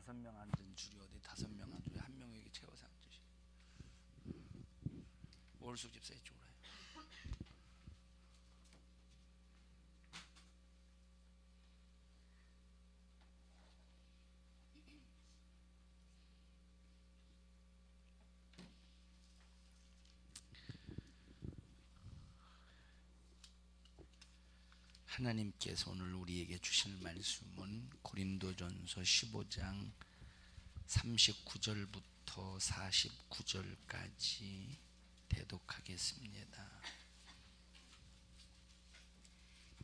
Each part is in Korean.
5명 앉은 줄이 어디 5명 앉은 줄이 한 명에게 채워서 앉으시. 오울숙 집사 이쪽으로 해요. 하나님께서 오늘 우리에게 주실 말씀은 고린도전서 15장 39절부터 49절까지 대독하겠습니다.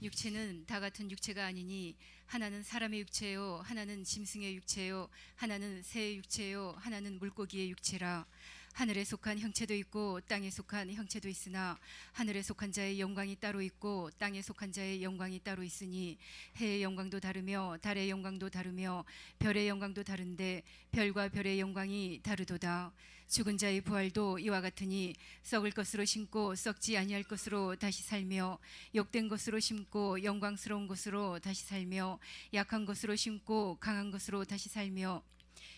육체는 다 같은 육체가 아니니 하나는 사람의 육체요 하나는 짐승의 육체요 하나는 새의 육체요 하나는 물고기의 육체라. 하늘에 속한 형체도 있고 땅에 속한 형체도 있으나 하늘에 속한 자의 영광이 따로 있고 땅에 속한 자의 영광이 따로 있으니 해의 영광도 다르며 달의 영광도 다르며 별의 영광도 다른데 별과 별의 영광이 다르도다. 죽은 자의 부활도 이와 같으니 썩을 것으로 심고 썩지 아니할 것으로 다시 살며 욕된 것으로 심고 영광스러운 것으로 다시 살며 약한 것으로 심고 강한 것으로 다시 살며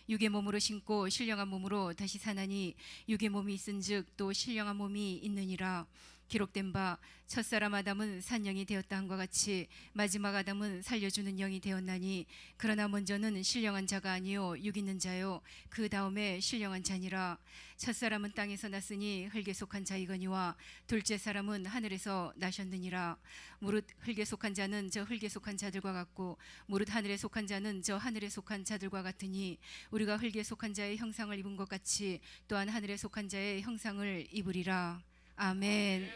육의 몸으로 심고 신령한 몸으로 다시 사나니 육의 몸이 있은즉 또 신령한 몸이 있느니라. 기록된 바 첫사람 아담은 산영이 되었다 함과 같이 마지막 아담은 살려주는 영이 되었나니 그러나 먼저는 신령한 자가 아니요 육 있는 자요 그 다음에 신령한 자니라. 첫사람은 땅에서 났으니 흙에 속한 자이거니와 둘째 사람은 하늘에서 나셨느니라. 무릇 흙에 속한 자는 저 흙에 속한 자들과 같고 무릇 하늘에 속한 자는 저 하늘에 속한 자들과 같으니 우리가 흙에 속한 자의 형상을 입은 것 같이 또한 하늘에 속한 자의 형상을 입으리라. 아멘.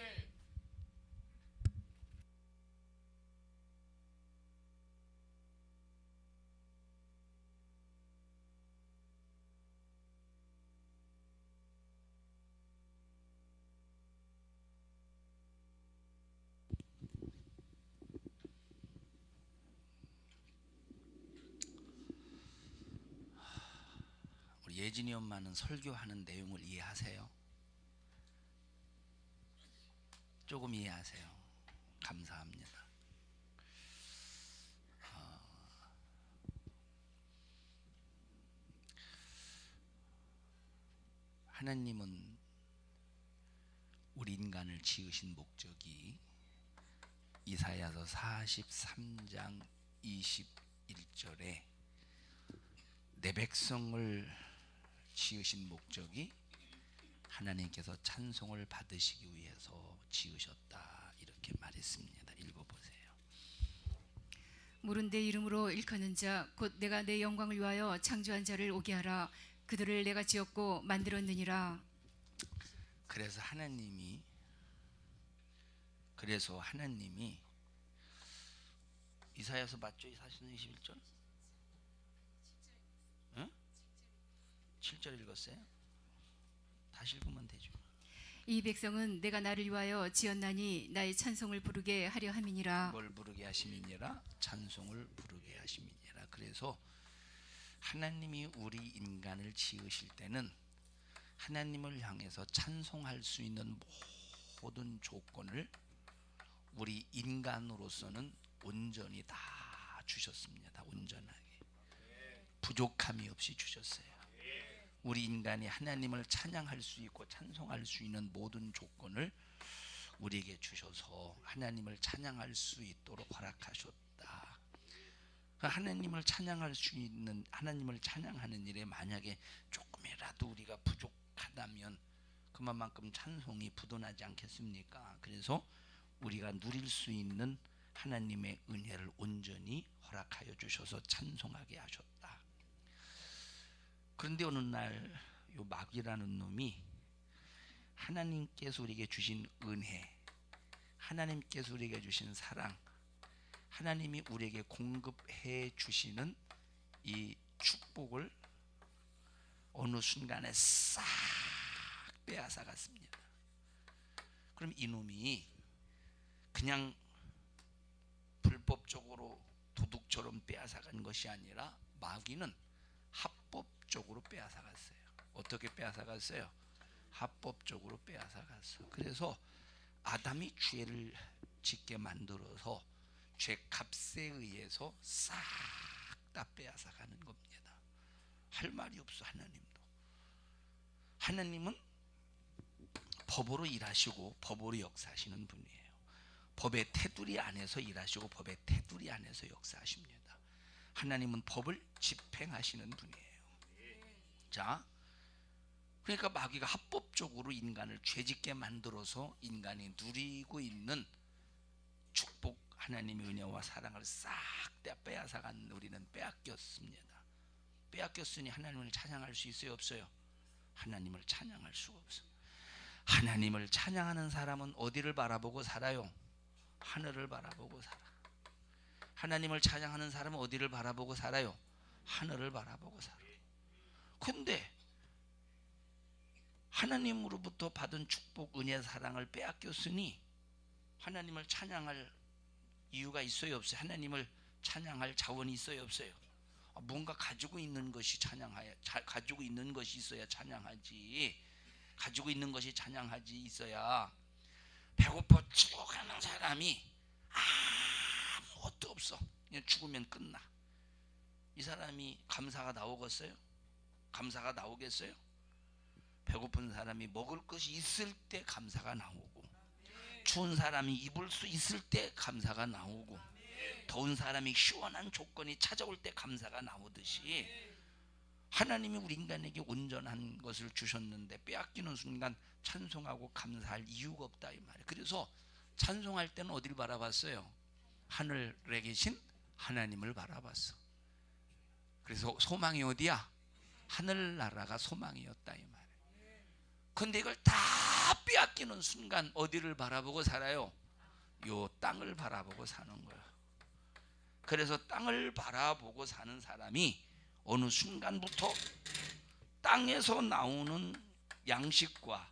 우리 예진이 엄마는 설교하는 내용을 이해하세요? 조금 이해하세요. 감사합니다. 하나님은 우리 인간을 지으신 목적이 이사야서 43장 21절에 내 백성을 지으신 목적이 하나님께서 찬송을 받으시기 위해서 지으셨다 이렇게 말했습니다. 읽어보세요. 물은 내 이름으로 일컫는 자 곧 내가 내 영광을 위하여 창조한 자를 오게 하라. 그들을 내가 지었고 만들었느니라. 그래서 하나님이 이사야서 맞죠? 40장 21절? 응? 7절 읽었어요? 다시 읽으면 되죠. 이 백성은 내가 나를 위하여 지었나니 나의 찬송을 부르게 하려 함이니라. 뭘 부르게 하심이니라? 찬송을 부르게 하심이니라. 그래서 하나님이 우리 인간을 지으실 때는 하나님을 향해서 찬송할 수 있는 모든 조건을 우리 인간으로서는 온전히 다 주셨습니다. 온전하게 부족함이 없이 주셨어요. 우리 인간이 하나님을 찬양할 수 있고 찬송할 수 있는 모든 조건을 우리에게 주셔서 하나님을 찬양할 수 있도록 허락하셨다. 하나님을 찬양할 수 있는, 하나님을 찬양하는 일에 만약에 조금이라도 우리가 부족하다면 그만큼 찬송이 부도나지 않겠습니까? 그래서 우리가 누릴 수 있는 하나님의 은혜를 온전히 허락하여 주셔서 찬송하게 하셨다. 그런데 어느 날 요 마귀라는 놈이 하나님께서 우리에게 주신 은혜, 하나님께서 우리에게 주신 사랑, 하나님이 우리에게 공급해 주시는 이 축복을 어느 순간에 싹 빼앗아 갔습니다. 그럼 이놈이 그냥 불법적으로 도둑처럼 빼앗아 간 것이 아니라 마귀는 합법적으로 빼앗아 갔어요. 어떻게 빼앗아 갔어요? 합법적으로 빼앗아 갔어. 그래서 아담이 죄를 짓게 만들어서 죄값에 의해서 싹 다 빼앗아 가는 겁니다. 할 말이 없어. 하나님은 법으로 일하시고 법으로 역사하시는 분이에요. 법의 테두리 안에서 일하시고 법의 테두리 안에서 역사하십니다. 하나님은 법을 집행하시는 분이에요. 자, 그러니까 마귀가 합법적으로 인간을 죄짓게 만들어서 인간이 누리고 있는 축복, 하나님의 은혜와 사랑을 싹 다 빼앗아간 우리는 빼앗겼습니다. 빼앗겼으니 하나님을 찬양할 수 있어요, 없어요? 하나님을 찬양할 수가 없어요. 하나님을 찬양하는 사람은 어디를 바라보고 살아요? 하늘을 바라보고 살아. 하나님을 찬양하는 사람은 어디를 바라보고 살아요? 하늘을 바라보고 살아. 근데 하나님으로부터 받은 축복, 은혜, 사랑을 빼앗겼으니 하나님을 찬양할 이유가 있어요, 없어요? 하나님을 찬양할 자원이 있어요, 없어요? 뭔가 가지고 있는 것이 가지고 있는 것이 있어야 찬양하지. 가지고 있는 것이 찬양하지 있어야. 배고파 죽어가는 사람이 아무것도 없어. 그냥 죽으면 끝나. 이 사람이 감사가 나오겠어요? 감사가 나오겠어요? 배고픈 사람이 먹을 것이 있을 때 감사가 나오고, 추운 사람이 입을 수 있을 때 감사가 나오고, 더운 사람이 시원한 조건이 찾아올 때 감사가 나오듯이 하나님이 우리 인간에게 온전한 것을 주셨는데 빼앗기는 순간 찬송하고 감사할 이유가 없다, 이 말이에요. 그래서 찬송할 때는 어디를 바라봤어요? 하늘에 계신 하나님을 바라봤어. 그래서 소망이 어디야? 하늘나라가 소망이었다, 이 말이에요. 근데 이걸 다 빼앗기는 순간 어디를 바라보고 살아요? 요 땅을 바라보고 사는 거야. 그래서 땅을 바라보고 사는 사람이 어느 순간부터 땅에서 나오는 양식과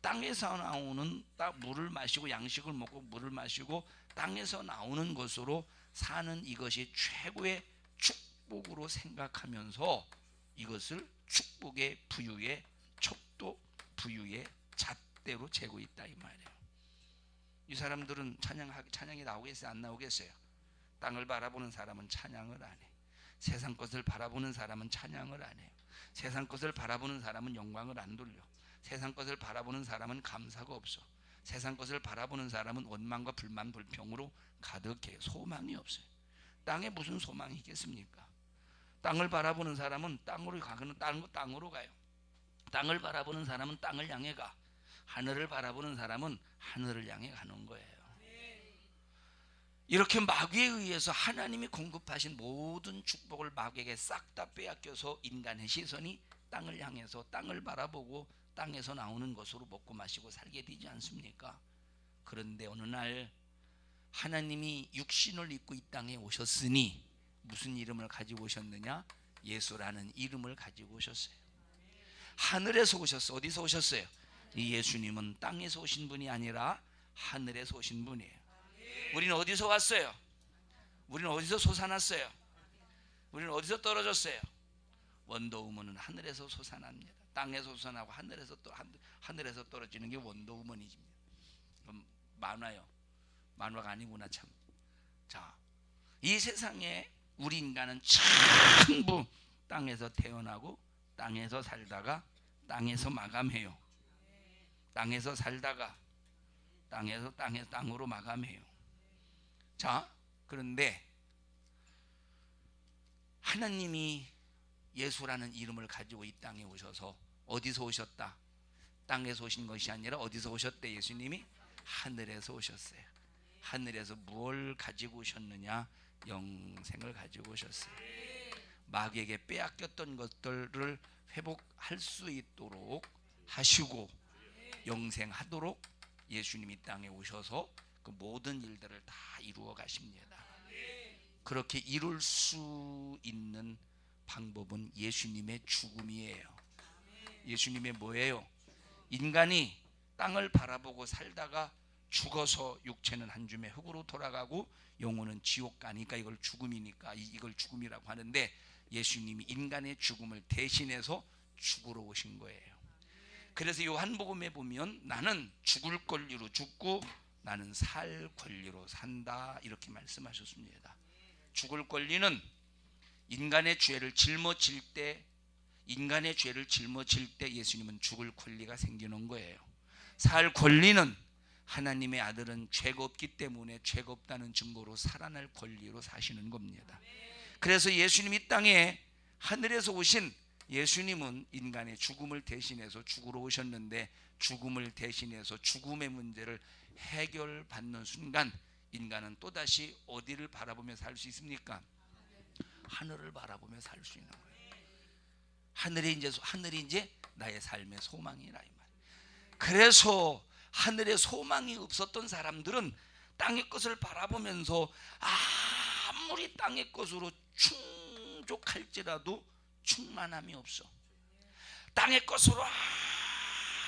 땅에서 나오는 물을 마시고 양식을 먹고 물을 마시고 땅에서 나오는 것으로 사는 이것이 최고의 축복으로 생각하면서 이것을 축복의 부유의 척도, 부유의 잣대로 재고 있다, 이 말이에요. 이 사람들은 찬양이 나오겠어요, 안 나오겠어요? 땅을 바라보는 사람은 찬양을 안 해. 세상 것을 바라보는 사람은 찬양을 안 해요. 세상 것을 바라보는 사람은 영광을 안 돌려. 세상 것을 바라보는 사람은 감사가 없어. 세상 것을 바라보는 사람은 원망과 불만, 불평으로 가득해. 소망이 없어요. 땅에 무슨 소망이 있겠습니까? 땅을 바라보는 사람은 땅으로 가는 땅으로 가요. 땅을 바라보는 사람은 땅을 향해 가. 하늘을 바라보는 사람은 하늘을 향해 가는 거예요. 이렇게 마귀에 의해서 하나님이 공급하신 모든 축복을 마귀에게 싹 다 빼앗겨서 인간의 시선이 땅을 향해서 땅을 바라보고 땅에서 나오는 것으로 먹고 마시고 살게 되지 않습니까? 그런데 어느 날 하나님이 육신을 입고 이 땅에 오셨으니 무슨 이름을 가지고 오셨느냐? 예수라는 이름을 가지고 오셨어요. 하늘에서 오셨어요. 어디서 오셨어요? 이 예수님은 땅에서 오신 분이 아니라 하늘에서 오신 분이에요. 우리는 어디서 왔어요? 우리는 어디서 솟아났어요? 우리는 어디서 떨어졌어요? 원더우먼은 하늘에서 솟아납니다. 땅에서 솟아나고 하늘에서 떨어지는 게 원더우먼이집니다. 만화요. 만화가 아니구나 참. 자, 이 세상에 우리 인간은 전부 땅에서 태어나고 땅에서 살다가 땅에서 마감해요. 땅에서 살다가 땅으로 마감해요. 자, 그런데 하나님이 예수라는 이름을 가지고 이 땅에 오셔서 어디서 오셨다? 땅에서 오신 것이 아니라 어디서 오셨대? 예수님이 하늘에서 오셨어요. 하늘에서 뭘 가지고 오셨느냐? 영생을 가지고 오셨어요. 마귀에게 빼앗겼던 것들을 회복할 수 있도록 하시고 영생하도록 예수님이 땅에 오셔서 그 모든 일들을 다 이루어 가십니다. 그렇게 이룰 수 있는 방법은 예수님의 죽음이에요. 예수님의 뭐예요? 인간이 땅을 바라보고 살다가 죽어서 육체는 한 줌의 흙으로 돌아가고 영혼은 지옥 가니까 이걸 죽음이니까 이걸 죽음이라고 하는데 예수님이 인간의 죽음을 대신해서 죽으러 오신 거예요. 그래서 요한복음에 보면 나는 죽을 권리로 죽고 나는 살 권리로 산다 이렇게 말씀하셨습니다. 죽을 권리는 인간의 죄를 짊어질 때 인간의 죄를 짊어질 때 예수님은 죽을 권리가 생기는 거예요. 살 권리는 하나님의 아들은 죄가 없기 때문에 죄가 없다는 증거로 살아날 권리로 사시는 겁니다. 그래서 예수님 이 땅에 하늘에서 오신 예수님은 인간의 죽음을 대신해서 죽으러 오셨는데, 죽음을 대신해서 죽음의 문제를 해결받는 순간 인간은 또다시 어디를 바라보며 살 수 있습니까? 하늘을 바라보며 살 수 있는 거예요. 하늘이 이제 나의 삶의 소망이라 이 말. 그래서 하늘에 소망이 없었던 사람들은 땅의 것을 바라보면서 아무리 땅의 것으로 충족할지라도 충만함이 없어. 땅의 것으로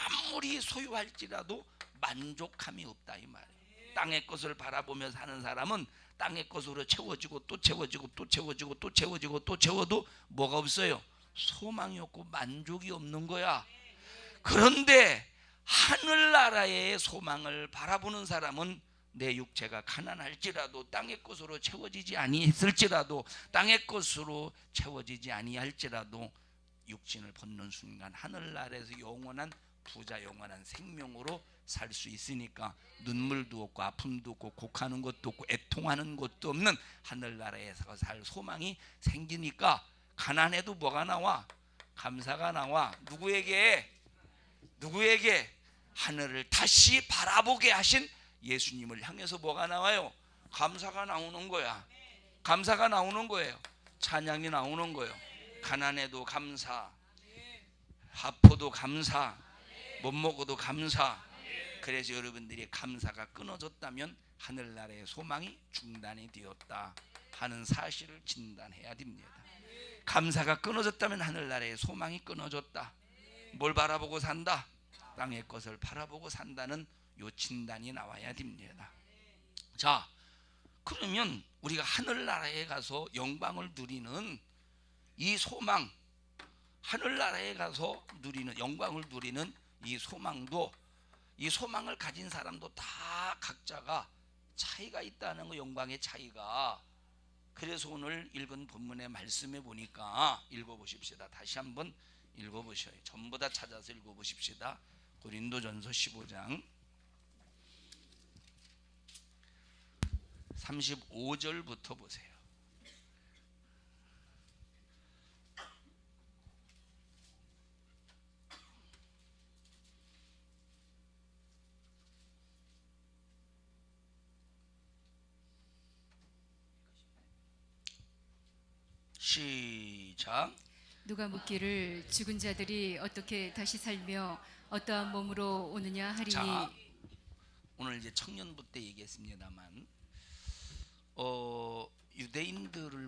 아무리 소유할지라도 만족함이 없다 이 말이에요. 땅의 것을 바라보며 사는 사람은 땅의 것으로 채워지고 또 채워지고 또 채워지고 또 채워지고 또 채워도 뭐가 없어요? 소망이 없고 만족이 없는 거야. 그런데 하늘나라의 소망을 바라보는 사람은 내 육체가 가난할지라도 땅의 것으로 채워지지 아니했을지라도 땅의 것으로 채워지지 아니할지라도 육신을 벗는 순간 하늘나라에서 영원한 부자, 영원한 생명으로 살 수 있으니까 눈물도 없고 아픔도 없고 곡하는 것도 없고 애통하는 것도 없는 하늘나라에서 살 소망이 생기니까 가난해도 뭐가 나와? 감사가 나와. 누구에게? 하늘을 다시 바라보게 하신 예수님을 향해서 뭐가 나와요? 감사가 나오는 거야. 감사가 나오는 거예요. 찬양이 나오는 거예요. 가난해도 감사, 아파도 감사, 못 먹어도 감사. 그래서 여러분들이 감사가 끊어졌다면 하늘나라의 소망이 중단이 되었다 하는 사실을 진단해야 됩니다. 감사가 끊어졌다면 하늘나라의 소망이 끊어졌다. 뭘 바라보고 산다? 땅의 것을 바라보고 산다는 요 진단이 나와야 됩니다. 자, 그러면 우리가 하늘나라에 가서 영광을 누리는 이 소망, 하늘나라에 가서 누리는 영광을 누리는 이 소망도, 이 소망을 가진 사람도 다 각자가 차이가 있다는 거, 영광의 차이가. 그래서 오늘 읽은 본문의 말씀에 보니까 읽어보십시다. 다시 한번 읽어보셔요. 전부 다 찾아서 읽어보십시다. 고린도전서 15장 35절부터 보세요. 시작. 누가 묻기를 죽은 자들이 어떻게 다시 살며 어떠한 몸으로 오느냐 하리니. 자, 오늘 이제 청년부 때 얘기했습니다만 유대인들을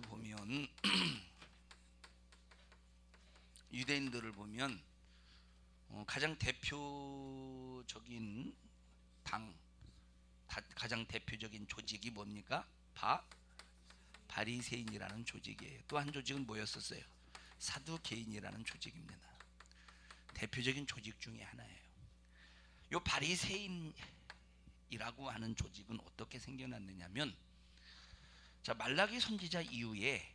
보면 가장 대표적인 가장 대표적인 조직이 뭡니까? 바리새인이라는 조직이에요. 또 한 조직은 뭐였었어요? 사두개인이라는 조직입니다. 대표적인 조직 중에 하나예요. 요 바리새인이라고 하는 조직은 어떻게 생겨났느냐면, 자, 말라기 선지자 이후에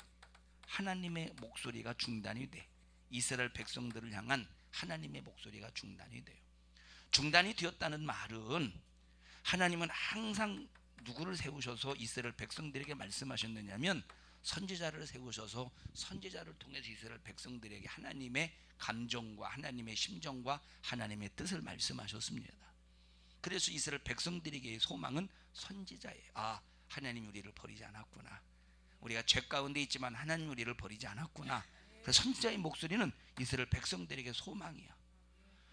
하나님의 목소리가 중단이 돼. 이스라엘 백성들을 향한 하나님의 목소리가 중단이 돼요. 중단이 되었다는 말은 하나님은 항상 누구를 세우셔서 이스라엘 백성들에게 말씀하셨느냐면 선지자를 세우셔서 선지자를 통해서 이스라엘 백성들에게 하나님의 감정과 하나님의 심정과 하나님의 뜻을 말씀하셨습니다. 그래서 이스라엘 백성들에게의 소망은 선지자예요. 아, 하나님이 우리를 버리지 않았구나. 우리가 죄 가운데 있지만 하나님 우리를 버리지 않았구나. 그래서 선지자의 목소리는 이스라엘 백성들에게 소망이야.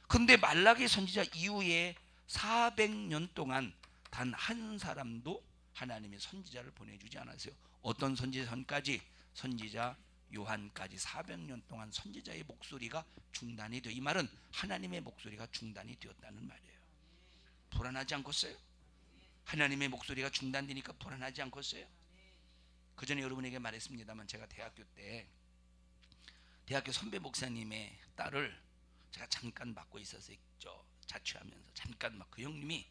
근데 말라기 선지자 이후에 400년 동안 단 한 사람도 하나님의 선지자를 보내주지 않았어요. 어떤 선지자까지? 선지자 요한까지 400년 동안 선지자의 목소리가 중단이 되어, 이 말은 하나님의 목소리가 중단이 되었다는 말이에요. 불안하지 않겠어요? 하나님의 목소리가 중단되니까 불안하지 않겠어요? 그 전에 여러분에게 말했습니다만 제가 대학교 때 대학교 선배 목사님의 딸을 제가 잠깐 맡고 있었어요. 자취하면서 잠깐 그 형님이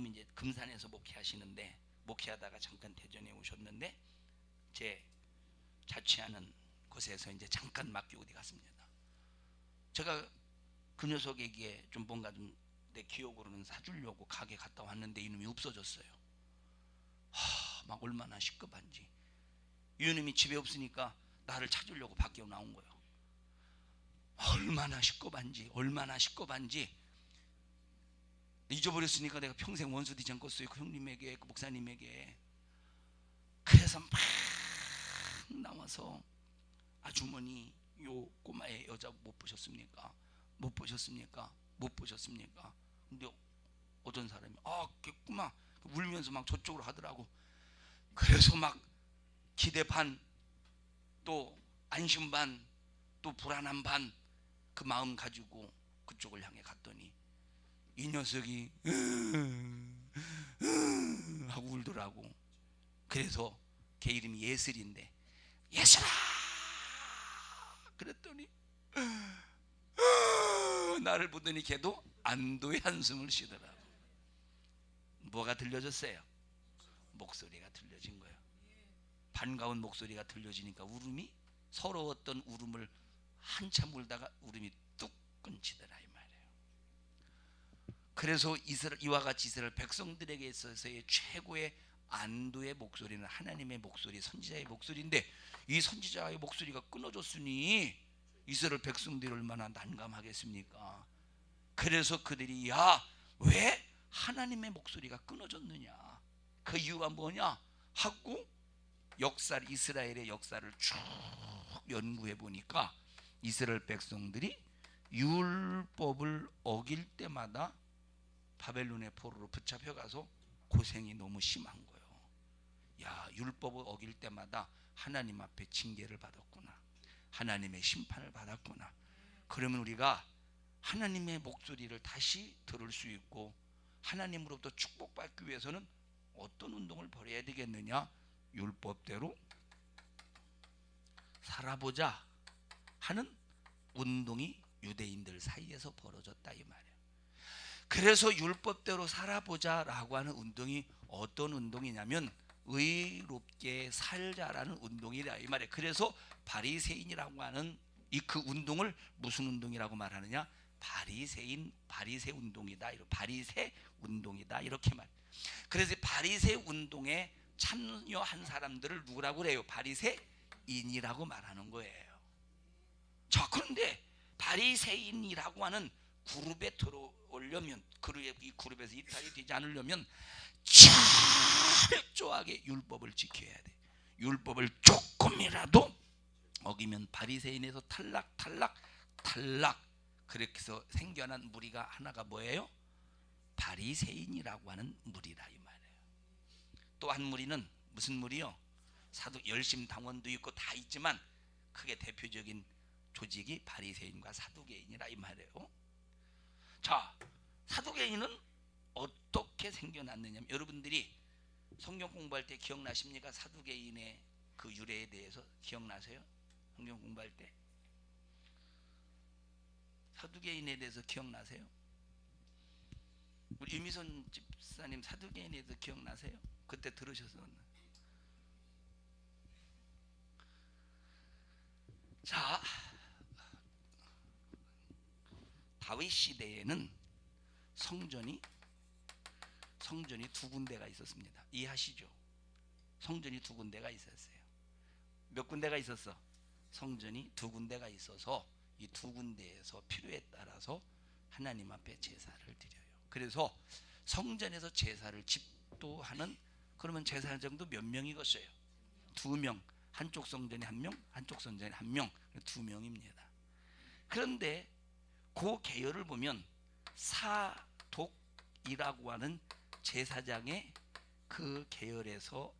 이제 금산에서 목회하시는데, 목회하다가 잠깐 대전에 오셨는데 제 자취하는 곳에서 이제 잠깐 맡기고 어디 갔습니다. 제가 그 녀석에게 좀 뭔가 좀 내 기억으로는 사주려고 가게 갔다 왔는데 이놈이 없어졌어요. 막 얼마나 시급한지. 이놈이 집에 없으니까 나를 찾으려고 밖에 나온 거예요. 얼마나 시급한지 잊어버렸으니까 내가 평생 원수 되지 않겠어요. 그 형님에게, 그 목사님에게. 그래서 막 나와서 아주머니, 요 꼬마의 여자 못 보셨습니까? 근데 어떤 사람이 걔 꼬마 울면서 막 저쪽으로 하더라고. 그래서 막 기대 반, 또 안심 반, 또 불안한 반, 그 마음 가지고 그쪽을 향해 갔더니 이 녀석이 하고 울더라고. 그래서 걔 이름이 예슬인데, 예슬아 그랬더니 나를 보더니 걔도 안도의 한숨을 쉬더라고. 뭐가 들려졌어요? 목소리가 들려진 거예요. 반가운 목소리가 들려지니까 울음이, 서러웠던 울음을 한참 울다가 울음이 뚝 끊치더라 이 말이에요. 그래서 이와 같이 이스라엘 백성들에게 있어서의 최고의 안도의 목소리는 하나님의 목소리, 선지자의 목소리인데, 이 선지자의 목소리가 끊어졌으니 이스라엘 백성들이 얼마나 난감하겠습니까? 그래서 그들이 왜 하나님의 목소리가 끊어졌느냐, 그 이유가 뭐냐 하고 이스라엘의 역사를 쭉 연구해 보니까 이스라엘 백성들이 율법을 어길 때마다 바벨론의 포로로 붙잡혀 가서 고생이 너무 심한 거예요. 율법을 어길 때마다 하나님 앞에 징계를 받았구나, 하나님의 심판을 받았구나. 그러면 우리가 하나님의 목소리를 다시 들을 수 있고 하나님으로부터 축복받기 위해서는 어떤 운동을 벌여야 되겠느냐? 율법대로 살아보자 하는 운동이 유대인들 사이에서 벌어졌다 이 말이에요. 그래서 율법대로 살아보자라고 하는 운동이 어떤 운동이냐면 의롭게 살자라는 운동이라 이 말이에요. 그래서 바리새인이라고 하는 그 운동을 무슨 운동이라고 말하느냐? 바리새 운동이다. 바리새 운동이다 이렇게 말. 그래서 바리새 운동에 참여한 사람들을 누구라고 그래요? 바리새인이라고 말하는 거예요. 자, 그런데 바리새인이라고 하는 그룹에 들어오려면, 이 그룹에서 이탈이 되지 않으려면 철저하게 율법을 지켜야 돼. 율법을 조금이라도 어기면 바리새인에서 탈락. 그렇게 해서 생겨난 무리가 하나가 뭐예요? 바리새인이라고 하는 무리라 이 말이에요. 또 한 무리는 무슨 무리요? 열심당원도 있고 다 있지만 크게 대표적인 조직이 바리새인과 사두개인이라 이 말이에요. 자, 사두개인은 어떻게 생겨났느냐면, 여러분들이 성경 공부할 때 기억나십니까? 사두개인의 그 유래에 대해서 기억나세요? 성경 공부할 때 사두개인에 대해서 기억나세요? 우리 유미선 집사님 사두개인에 대해서 기억나세요? 그때 들으셨었나? 자, 다윗 시대에는 성전이 두 군데가 있었습니다. 이해하시죠? 성전이 두 군데가 있었어요. 몇 군데가 있었어? 성전이 두 군데가 있어서 이 두 군데에서 필요에 따라서 하나님 앞에 제사를 드려요. 그래서 성전에서 제사를 집도하는, 그러면 제사장도 몇 명이겠어요? 2명. 한쪽 성전에 1명, 한쪽 성전에 1명, 2명입니다. 그런데 그 계열을 보면 사독이라고 하는 제사장의 그 계열에서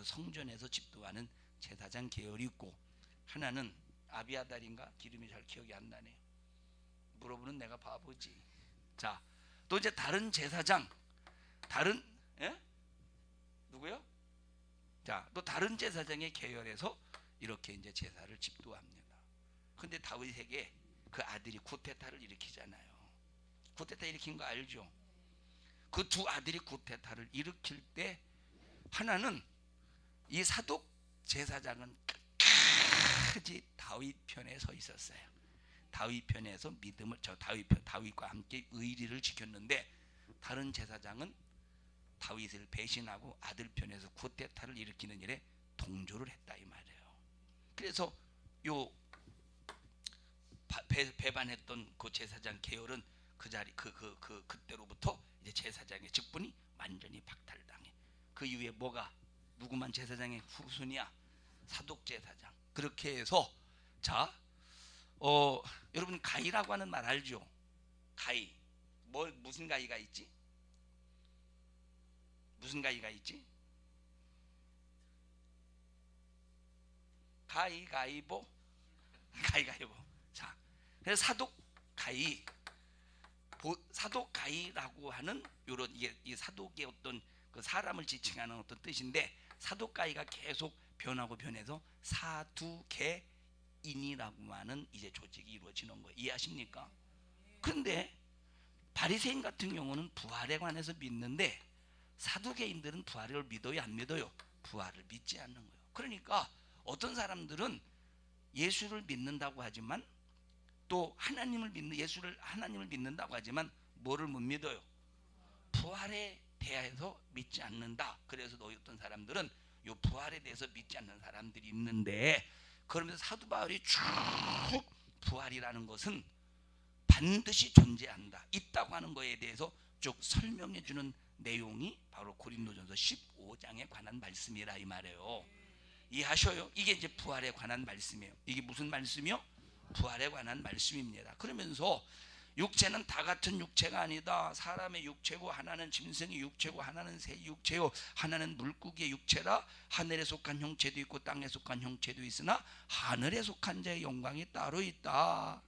성전에서 집도하는 제사장 계열이 있고, 하나는 아비아달인가? 기름이 잘 기억이 안 나네. 물어보는 내가 바보지. 자, 또 이제 다른 제사장, 누구요? 자, 또 다른 제사장의 계열에서 이렇게 이제 제사를 집도합니다. 근데 다윗에게 그 아들이 구테타를 일으키잖아요. 구테타 일으킨 거 알죠? 그 두 아들이 구테타를 일으킬 때 하나는, 이 사독 제사장은 끝까지 다윗 편에 서 있었어요. 다윗 편에서 믿음을 다윗과 함께 의리를 지켰는데 다른 제사장은 다윗을 배신하고 아들 편에서 쿠데타를 일으키는 일에 동조를 했다 이 말이에요. 그래서 요 배반했던 그 제사장 계열은 그 자리 그때로부터 이제 제사장의 직분이 완전히 박탈당해. 그 이후에 누구만 제사장의 후손이야? 사독 제사장. 그렇게 해서 자, 여러분 가이라고 하는 말 알죠? 가이. 무슨 가이가 있지? 무슨 가이가 있지? 가위가위보. 자, 그래서 사독 가이라고 하는 요런 이 사독의 어떤 그 사람을 지칭하는 어떤 뜻인데 사독 가이가 계속 변하고 변해서 사두개인이라고 하는 이제 조직이 이루어지는 거예요. 이해하십니까? 그런데 바리새인 같은 경우는 부활에 관해서 믿는데 사두개인들은 부활을 믿어요, 안 믿어요? 부활을 믿지 않는 거예요. 그러니까 어떤 사람들은 예수를 믿는다고 하지만 또 하나님을 믿는다고 하지만 뭐를 못 믿어요? 부활에 대해서 믿지 않는다. 그래서 어떤 사람들은 요 부활에 대해서 믿지 않는 사람들이 있는데 그러면서 사도 바울이 쭉 부활이라는 것은 반드시 존재한다, 있다고 하는 거에 대해서 쭉 설명해 주는 내용이 바로 고린도전서 15장에 관한 말씀이라 이 말이에요. 이해하셔요? 이게 이제 부활에 관한 말씀이에요. 이게 무슨 말씀이요? 부활에 관한 말씀입니다. 그러면서 육체는 다 같은 육체가 아니다. 사람의 육체고 하나는 짐승의 육체고 하나는 새 육체요 하나는 물고기의 육체라. 하늘에 속한 형체도 있고 땅에 속한 형체도 있으나 하늘에 속한 자의 영광이 따로 있다.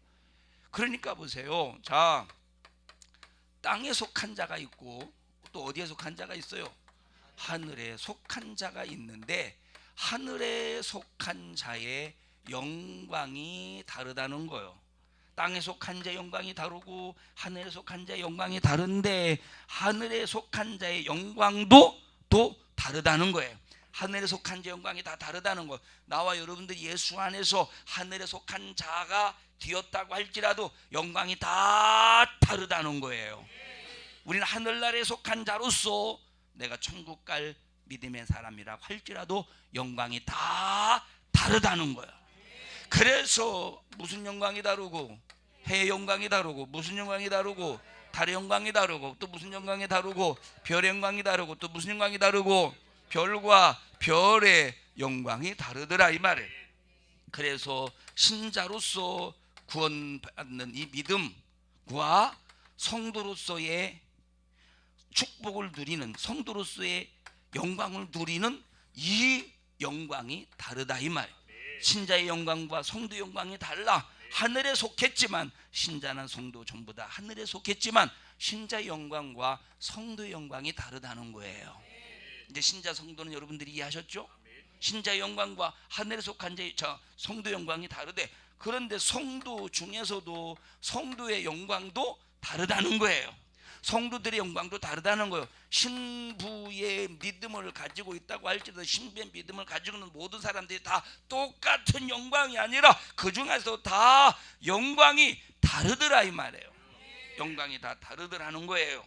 그러니까 보세요. 자, 땅에 속한 자가 있고 또 어디에 속한 자가 있어요? 하늘에 속한 자가 있는데 하늘에 속한 자의 영광이 다르다는 거예요. 땅에 속한 자의 영광이 다르고 하늘에 속한 자의 영광이 다른데 하늘에 속한 자의 영광도 또 다르다는 거예요. 하늘에 속한 자의 영광이 다 다르다는 거. 나와 여러분들이 예수 안에서 하늘에 속한 자가 되었다고 할지라도 영광이 다 다르다는 거예요. 우리는 하늘나라에 속한 자로서 내가 천국 갈 믿음의 사람이라고 할지라도 영광이 다 다르다는 거야. 그래서 무슨 영광이 다르고 해의 영광이 다르고 무슨 영광이 다르고 달의 영광이 다르고 또 무슨 영광이 다르고 별의 영광이 다르고 또 무슨 영광이 다르고 별과 별의 영광이 다르더라 이 말이에요. 그래서 신자로서 구원받는 이 믿음과 성도로서의 축복을 누리는 성도로서의 영광을 누리는 이 영광이 다르다 이 말. 신자의 영광과 성도의 영광이 달라. 하늘에 속했지만 신자나 성도 전부 다 하늘에 속했지만 신자의 영광과 성도의 영광이 다르다는 거예요. 이제 신자 성도는 여러분들이 이해하셨죠? 신자의 영광과 하늘에 속한 성도의 영광이 다르대. 그런데 성도 중에서도 성도의 영광도 다르다는 거예요. 성도들의 영광도 다르다는 거예요. 신부의 믿음을 가지고 있다고 할지라도 신부의 믿음을 가지고 있는 모든 사람들이 다 똑같은 영광이 아니라 그 중에서 다 영광이 다르더라 이 말이에요. 영광이 다 다르더라는 거예요.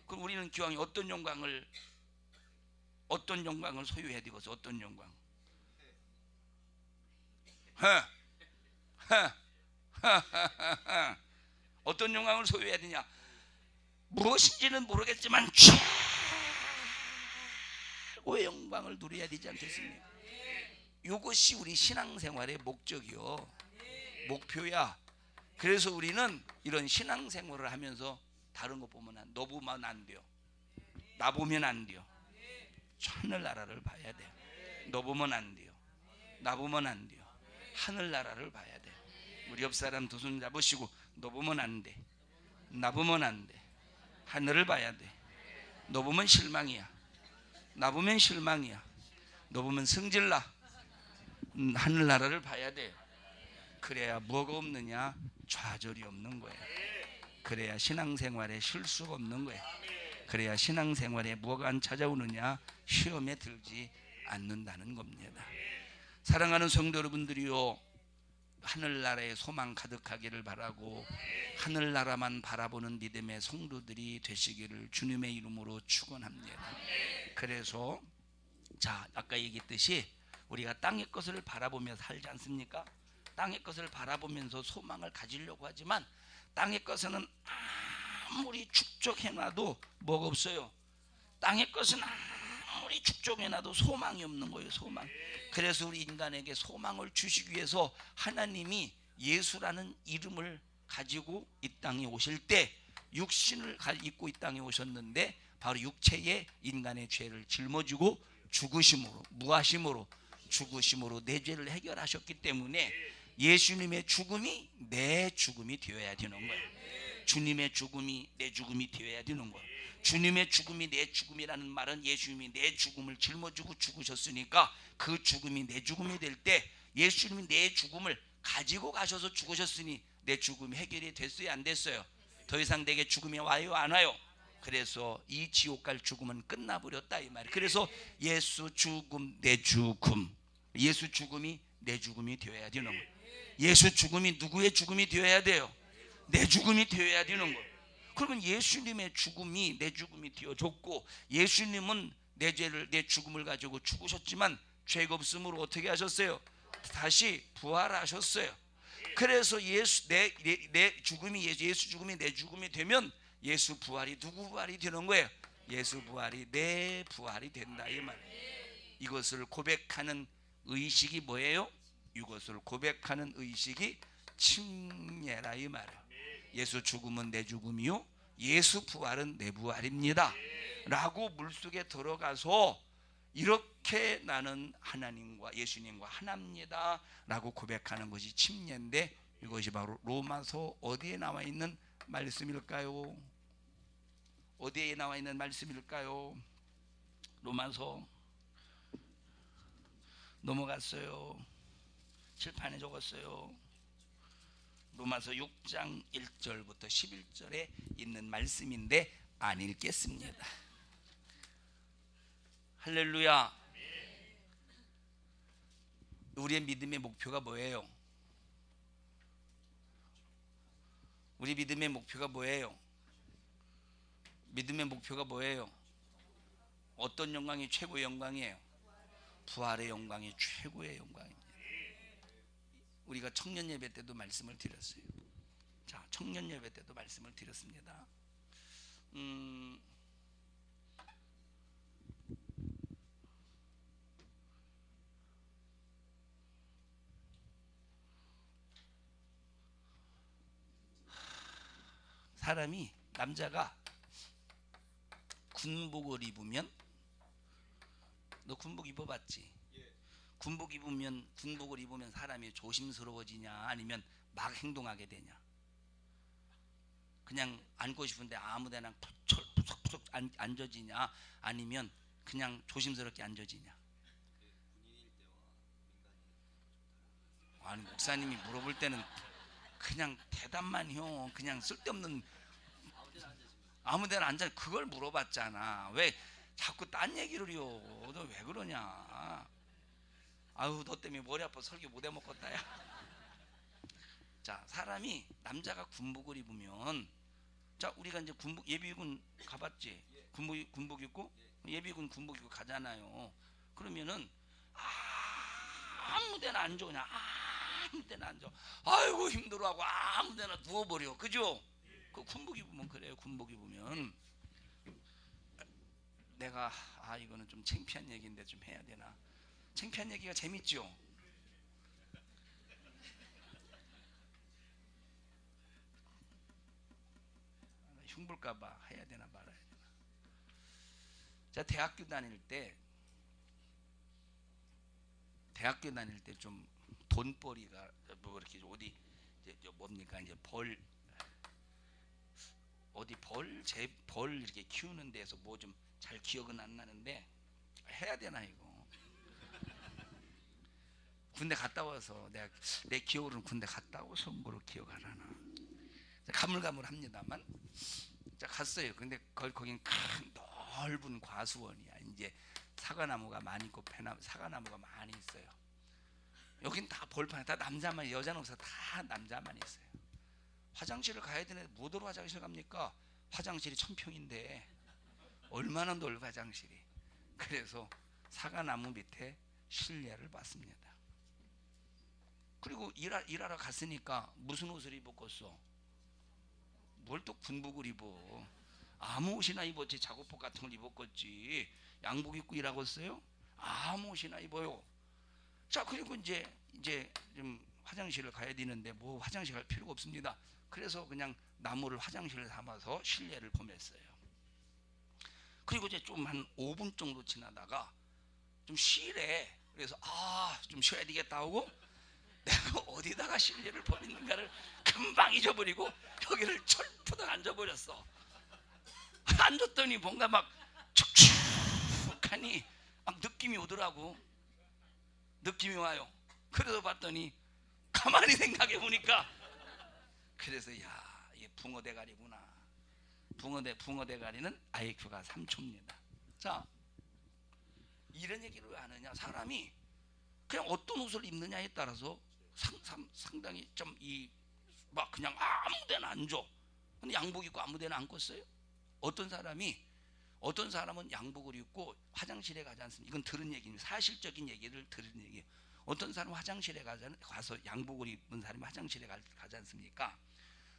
그럼 우리는 기왕에 어떤 영광을 소유해야 되겠어? 어떤 영광? 어떤 영광을 소유해야 되냐? 무엇인지는 모르겠지만 최고의 영광을 누려야 되지 않겠습니까? 이것이 우리 신앙생활의 목적이요, 목표야. 그래서 우리는 이런 신앙생활을 하면서 다른 거 보면 너 보면 안 돼요. 나 보면 안 돼요. 하늘나라를 봐야 돼요. 너 보면 안 돼요. 나 보면 안 돼요. 하늘나라를 봐야 돼요. 우리 옆 사람 두 손 잡으시고 너 보면 안 돼. 나 보면 안 돼. 하늘을 봐야 돼. 너 보면 실망이야. 나 보면 실망이야. 너 보면 승질나. 하늘나라를 봐야 돼. 그래야 뭐가 없느냐? 좌절이 없는 거야. 그래야 신앙생활에 실수가 없는 거야. 그래야 신앙생활에 뭐가 안 찾아오느냐? 시험에 들지 않는다는 겁니다. 사랑하는 성도 여러분들이요, 하늘나라에 소망 가득하기를 바라고 하늘나라만 바라보는 믿음의 성도들이 되시기를 주님의 이름으로 축원합니다. 그래서 자, 아까 얘기했듯이 우리가 땅의 것을 바라보며 살지 않습니까? 땅의 것을 바라보면서 소망을 가지려고 하지만 땅의 것은 아무리 축적해놔도 뭐가 없어요. 땅의 것은 아무리 축적해놔도 소망이 없는 거예요. 소망. 그래서 우리 인간에게 소망을 주시기 위해서 하나님이 예수라는 이름을 가지고 이 땅에 오실 때 육신을 입고 이 땅에 오셨는데 바로 육체에 인간의 죄를 짊어지고 죽으심으로, 무하심으로, 죽으심으로 내 죄를 해결하셨기 때문에 예수님의 죽음이 내 죽음이 되어야 되는 거예요. 주님의 죽음이 내 죽음이 되어야 되는 거예요. 주님의 죽음이 내 죽음이라는 말은 예수님이 내 죽음을 짊어지고 죽으셨으니까 그 죽음이 내 죽음이 될 때 예수님이 내 죽음을 가지고 가셔서 죽으셨으니 내 죽음이 해결이 됐어요, 안 됐어요? 더 이상 내게 죽음이 와요, 안 와요? 그래서 이 지옥 갈 죽음은 끝나버렸다 이 말이에요. 그래서 예수 죽음 내 죽음, 예수 죽음이 내 죽음이 되어야 되는 거예요. 예수 죽음이 누구의 죽음이 되어야 돼요? 내 죽음이 되어야 되는 거예요. 그러면 예수님의 죽음이 내 죽음이 되어졌고 예수님은 내 죄를, 내 죽음을 가지고 죽으셨지만 죄가 없음으로 어떻게 하셨어요? 다시 부활하셨어요. 그래서 예수 내 죽음이 예수 죽음이 내 죽음이 되면 예수 부활이 누구 부활이 되는 거예요? 예수 부활이 내 부활이 된다 이 말이에요. 이것을 고백하는 의식이 뭐예요? 이것을 고백하는 의식이 침례라 이 말이에요. 예수 죽음은 내 죽음이요 예수 부활은 내 부활입니다 라고 물속에 들어가서 이렇게 나는 하나님과 예수님과 하나입니다 라고 고백하는 것이 침례인데 이것이 바로 로마서 어디에 나와 있는 말씀일까요? 어디에 나와 있는 말씀일까요? 로마서 넘어갔어요. 칠판에 적었어요. 로마서 6장 1절부터 11절에 있는 말씀인데 안 읽겠습니다. 할렐루야. 우리의 믿음의 목표가 뭐예요? 우리 믿음의 목표가 뭐예요? 믿음의 목표가 뭐예요? 어떤 영광이 최고의 영광이에요? 부활의 영광이 최고의 영광입니다. 우리가 청년 예배 때도 말씀을 드렸어요. 자, 청년 예배 때도 말씀을 드렸습니다. 사람이 남자가 군복을 입으면 너 군복 입어봤지? 군복을 입으면 사람이 조심스러워지냐 아니면 막 행동하게 되냐? 그냥 앉고 싶은데 아무데나 푸석푸석 앉아지냐 아니면 그냥 조심스럽게 앉아지냐? 아니 목사님이 물어볼 때는 그냥 대답만 형 그냥 쓸데없는 아무데나 앉아 그걸 물어봤잖아. 왜 자꾸 딴 얘기를 해요? 너 왜 그러냐? 아유 너 때문에 머리 아파 설교 못 해먹겠다 야. 자, 사람이 남자가 군복을 입으면 자 우리가 이제 군복 예비군 가봤지? 군복 입고 예비군 군복 입고 가잖아요. 그러면은 아무데나 앉아 그냥 아무데나 앉아. 아이고 힘들어하고 아무데나 누워버려. 그죠? 그 군복 입으면 그래요. 군복 입으면 내가 이거는 좀 창피한 얘기인데 좀 해야 되나? 창피한 얘기가 재밌죠? 흉볼까봐 해야 되나 말아야 되나? 자, 대학교 다닐 때 좀 돈벌이가 뭐 이렇게 어디 이제 뭡니까 이제 벌 이렇게 키우는 데서 뭐 좀 잘 기억은 안 나는데 해야 되나 이거? 군대 갔다 와서 내 기억으로는 군대 갔다 와서 뭐로 기억 안 하나? 가물가물합니다만 자 갔어요. 근데 거긴 큰 넓은 과수원이야. 이제 사과나무가 많이 있고 사과나무가 많이 있어요. 여긴 다 벌판에 다 남자만, 여자는 없어. 다 남자만 있어요. 화장실을 가야 되는데 뭐더러 화장실 갑니까? 화장실이 1000평인데 얼마나 넓어 화장실이. 그래서 사과나무 밑에 실내를 봤습니다. 그리고 일하러 갔으니까 무슨 옷을 입었겠어? 뭘 또 군복을 입어? 아무 옷이나 입었지. 작업복 같은 걸 입었겠지. 양복 입고 일하겠어요? 아무 옷이나 입어요. 자, 그리고 이제 좀 화장실을 가야 되는데 뭐 화장실 갈 필요가 없습니다. 그래서 그냥 나무를 화장실을 삼아서 실내를 보냈어요. 그리고 이제 좀 한 5분 정도 지나다가 좀 쉬래. 그래서 좀 쉬어야 되겠다 하고 내가 어디다가 실내를 보냈는가를 금방 잊어버리고 여기를 철푸덕 앉아버렸어. 앉았더니 뭔가 막 축축하니 막 느낌이 오더라고. 느낌이 와요. 그래서 봤더니 가만히 생각해 보니까, 그래서 야, 이게 붕어 대가리구나. 붕어 대가리는 IQ가 3초입니다. 자, 이런 얘기를 왜 하느냐? 사람이 그냥 어떤 옷을 입느냐에 따라서 상당히 좀 막 그냥 아무데나 앉아. 근데 양복 입고 아무데나 앉겠어요? 어떤 사람은 양복을 입고 화장실에 가지 않습니까? 이건 들은 얘기입니다. 사실적인 얘기를 들은 얘기예요. 어떤 사람은 화장실에 가서 양복을 입은 사람이 화장실에 가지 않습니까?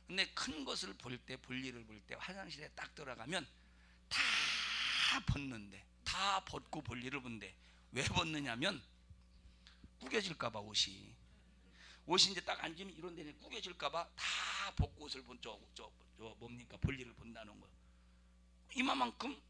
근데 큰 것을 볼 때, 볼일을 볼 때 화장실에 딱 들어가면 다 벗는데, 다 벗고 볼일을 본대. 왜 벗느냐면 구겨질까봐. 옷이 이제 딱 앉으면 이런 데는 구겨질까봐 다 벗고 옷을 뭡니까? 볼일을 본다는 거예요. 이만큼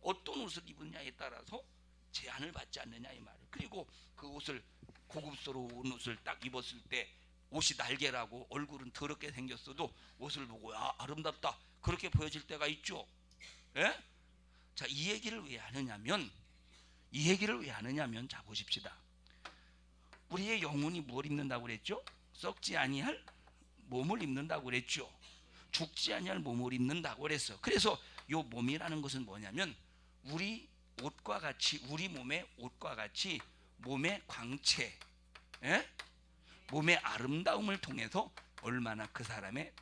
어떤 옷을 입느냐에 따라서 제한을 받지 않느냐 이 말이에요. 그리고 그 옷을, 고급스러운 옷을 딱 입었을 때 옷이 날개라고 얼굴은 더럽게 생겼어도 옷을 보고 아름답다 그렇게 보여질 때가 있죠. 예? 자, 이 얘기를 왜 하느냐면 자, 보십시다. 우리의 영혼이 뭘 입는다고 그랬죠? 썩지 아니할 몸을 입는다고 그랬죠. 죽지 아니할 몸을 입는다고 그랬어. 그래서 요 몸이라는 것은 뭐냐면 우리 옷과 같이, 우리 몸의 옷과 같이 몸의 광채, 몸의 아름다움을 통해서 얼마나 그 사람의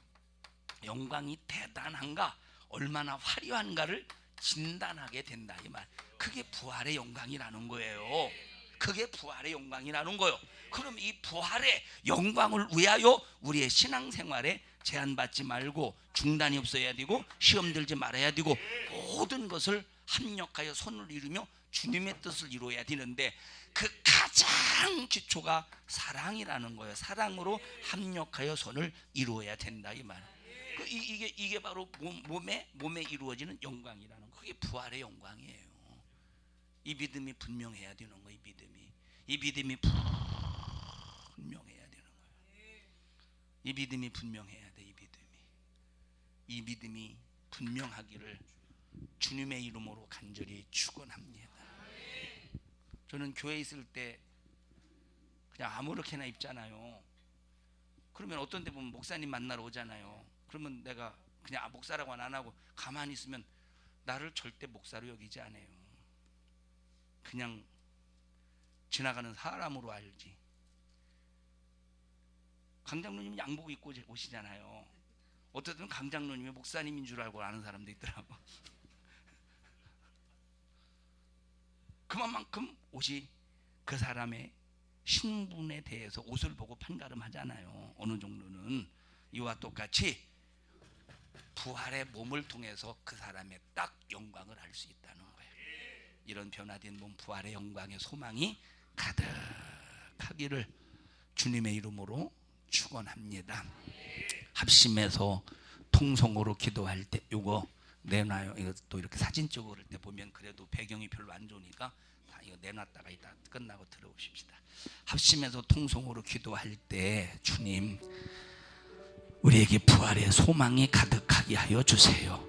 영광이 대단한가, 얼마나 화려한가를 진단하게 된다 이 말. 그게 부활의 영광이라는 거예요. 그게 부활의 영광이라는 거예요. 그럼 이 부활의 영광을 위하여 우리의 신앙생활에 제한받지 말고 중단이 없어야 되고 시험 들지 말아야 되고 모든 것을 합력하여 선을 이루며 주님의 뜻을 이루어야 되는데 그 가장 기초가 사랑이라는 거예요. 사랑으로 합력하여 선을 이루어야 된다 이 말. 이게 바로 몸에 이루어지는 영광이라는 거. 그게 부활의 영광이에요. 이 믿음이 분명해야 되는 거예요. 이 믿음이 분명해야 되는 거예요. 이 믿음이 분명해야 돼. 이 믿음이 분명하기를 주님의 이름으로 간절히 축원합니다. 저는 교회에 있을 때 그냥 아무렇게나 입잖아요. 그러면 어떤 데 보면 목사님 만나러 오잖아요. 그러면 내가 그냥 목사라고는 안 하고 가만히 있으면 나를 절대 목사로 여기지 않아요. 그냥 지나가는 사람으로 알지. 강장로님 양복 입고 오시잖아요. 어떤 때는 강장로님이 목사님인 줄 알고 아는 사람도 있더라고. 그만큼 옷이 그 사람의 신분에 대해서 옷을 보고 판가름하잖아요. 어느 정도는. 이와 똑같이 부활의 몸을 통해서 그 사람의 딱 영광을 알 수 있다는 거예요. 이런 변화된 몸, 부활의 영광의 소망이 가득하기를 주님의 이름으로 축원합니다. 합심해서 통성으로 기도할 때 이거 내놔요. 이거 또 이렇게 사진 찍을 때 보면 그래도 배경이 별로 안 좋으니까 다 이거 내놨다가 이따 끝나고 들어오십시다. 합심해서 통성으로 기도할 때 주님, 우리에게 부활의 소망이 가득하게 하여 주세요.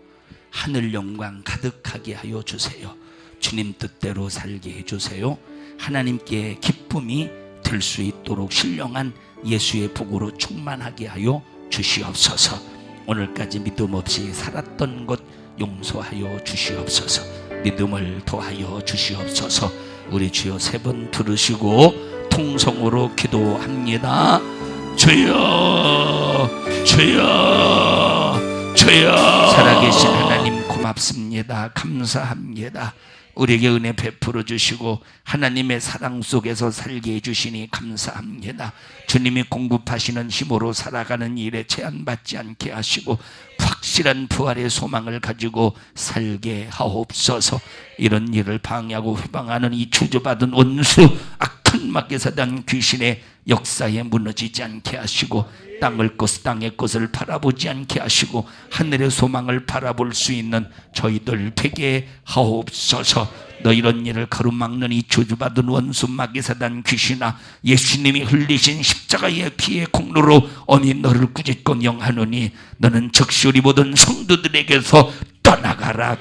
하늘 영광 가득하게 하여 주세요. 주님 뜻대로 살게 해주세요. 하나님께 기쁨이 될 수 있도록 신령한 예수의 복으로 충만하게 하여 주시옵소서. 오늘까지 믿음 없이 살았던 것 용서하여 주시옵소서. 믿음을 더하여 주시옵소서. 우리 주여 세 번 들으시고 통성으로 기도합니다. 주여, 주여, 주여. 살아계신 하나님 고맙습니다. 감사합니다. 우리에게 은혜 베풀어 주시고 하나님의 사랑 속에서 살게 해주시니 감사합니다. 주님이 공급하시는 힘으로 살아가는 일에 제한받지 않게 하시고 확실한 부활의 소망을 가지고 살게 하옵소서. 이런 일을 방해하고 회방하는 이 주저받은 원수 악한 마귀 사단 귀신의 역사에 무너지지 않게 하시고 땅의 것을 바라보지 않게 하시고 하늘의 소망을 바라볼 수 있는 저희들 되게 하옵소서. 너 이런 일을 가로막는 이 저주받은 원수 마귀 사단 귀신아, 예수님이 흘리신 십자가의 피의 공로로 어미 너를 꾸짖고 명하노니 너는 즉시 우리 모든 성도들에게서 떠나가라.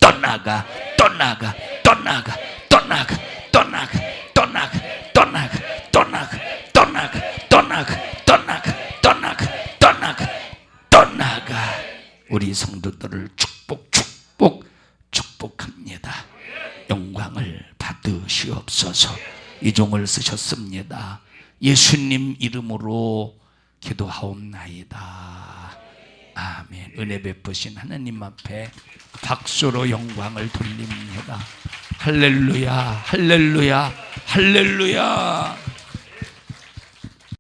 떠나가, 떠나가, 떠나가, 떠나가, 떠나가, 떠나가, 떠나가, 떠나가, 떠나가, 떠나가, 떠나가, 떠나가, 떠나가, 떠나가. 우리 성도들을 축복합니다. 영광을 받으시옵소서. 이 종을 쓰셨습니다. 예수님 이름으로 기도하옵나이다. 아멘. 은혜 베푸신 하나님 앞에 박수로 영광을 돌립니다. 할렐루야, 할렐루야, 할렐루야.